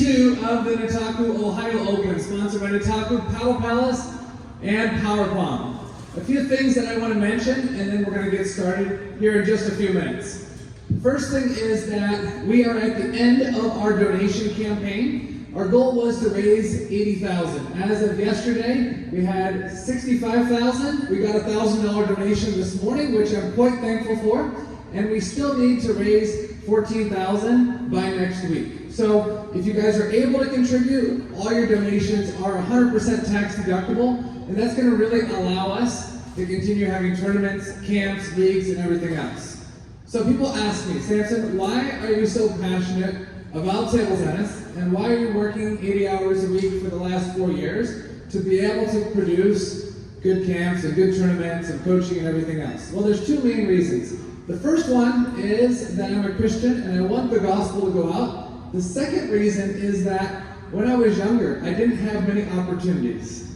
2 of the Nitaku Ohio Open, sponsored by Nitaku, Power Palace, and Power Palm. A few things that I want to mention, and then we're going to get started here in just a few minutes. First thing is that we are at the end of our donation campaign. Our goal was to raise $80,000. As of yesterday, we had $65,000. We got a $1,000 donation this morning, which I'm quite thankful for. And we still need to raise $14,000 by next week. So if you guys are able to contribute, all your donations are 100% tax deductible, and that's going to really allow us to continue having tournaments, camps, leagues, and everything else. So people ask me, Samson, why are you so passionate about table tennis, and why are you working 80 hours a week for the last 4 years to be able to produce good camps and good tournaments and coaching and everything else? Well, there's two main reasons. The first one is that I'm a Christian and I want the gospel to go out. The second reason is that when I was younger, I didn't have many opportunities.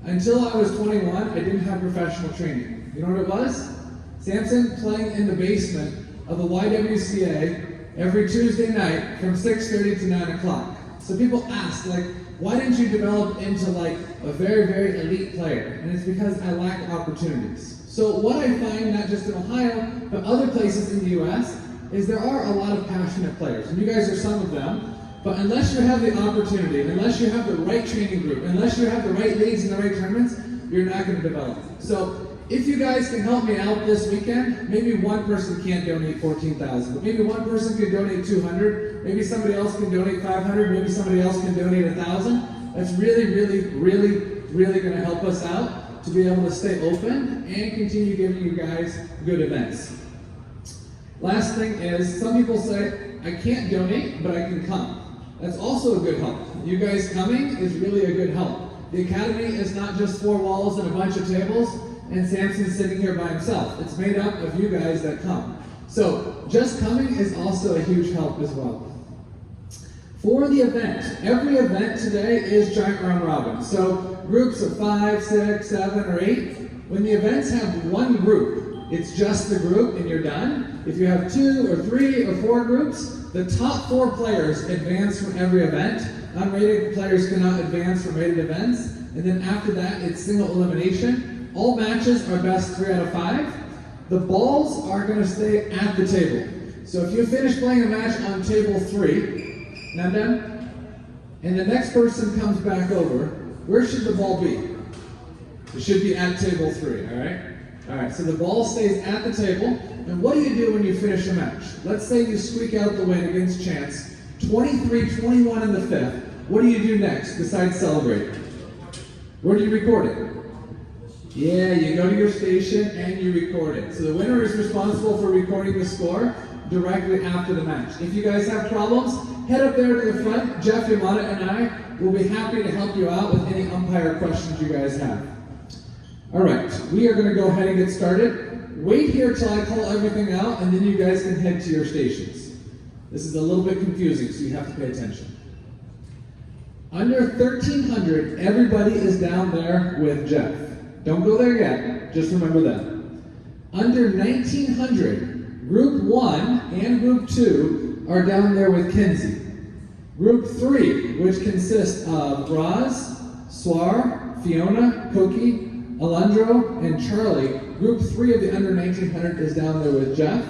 Until I was 21, I didn't have professional training. You know what it was? Samson playing in the basement of the YWCA every Tuesday night from 6:30 to 9 o'clock. So people ask, like, why didn't you develop into like a very, very elite player? And it's because I lacked opportunities. So what I find, not just in Ohio, but other places in the US, is there are a lot of passionate players, and you guys are some of them, but unless you have the opportunity, unless you have the right training group, unless you have the right leagues and the right tournaments, you're not going to develop. So if you guys can help me out this weekend, maybe one person can't donate $14,000, but maybe one person could donate $200, maybe somebody else can donate $500, maybe somebody else can donate $1,000. That's really, really, really, really going to help us out to be able to stay open and continue giving you guys good events. Last thing is, some people say, I can't donate, but I can come. That's also a good help. You guys coming is really a good help. The Academy is not just 4 walls and a bunch of tables, and Samson's sitting here by himself. It's made up of you guys that come. So just coming is also a huge help as well. For the event, every event today is giant round robin. So groups of 5, 6, 7, or 8. When the events have one group, it's just the group and you're done. If you have 2 or 3 or 4 groups, the top 4 players advance from every event. Unrated players cannot advance from rated events. And then after that, it's single elimination. All matches are best 3 out of 5. The balls are going to stay at the table. So if you finish playing a match on table 3, now done, and the next person comes back over, where should the ball be? It should be at table 3, all right? All right, so the ball stays at the table, and what do you do when you finish a match? Let's say you squeak out the win against Chance, 23-21 in the 5th. What do you do next besides celebrate? Where do you record it? Yeah, you go to your station and you record it. So the winner is responsible for recording the score directly after the match. If you guys have problems, head up there to the front. Jeff Yamada and I will be happy to help you out with any umpire questions you guys have. All right, we are going to go ahead and get started. Wait here till I call everything out, and then you guys can head to your stations. This is a little bit confusing, so you have to pay attention. Under 1,300, everybody is down there with Jeff. Don't go there yet, just remember that. Under 1,900, Group 1 and Group 2 are down there with Kenzie. Group 3, which consists of Roz, Swar, Fiona, Cookie, Alondro, and Charlie. Group 3 of the under 1,900 is down there with Jeff.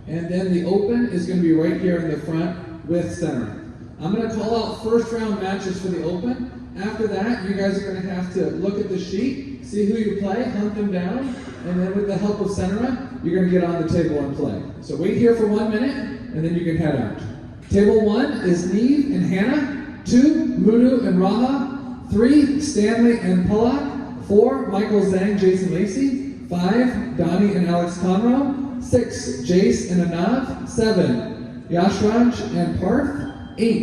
And then the Open is going to be right here in the front with Center. I'm going to call out first round matches for the Open. After that, you guys are going to have to look at the sheet, see who you play, hunt them down, and then with the help of Senera, you're going to get on the table and play. So wait here for 1 minute, and then you can head out. Table 1 is Neve and Hannah. 2, Mudu and Raha. 3, Stanley and Polak. 4, Michael Zhang, Jason Lacey. 5, Donnie and Alex Conroe. 6, Jace and Anav. 7, Yashraj and Parth. 8,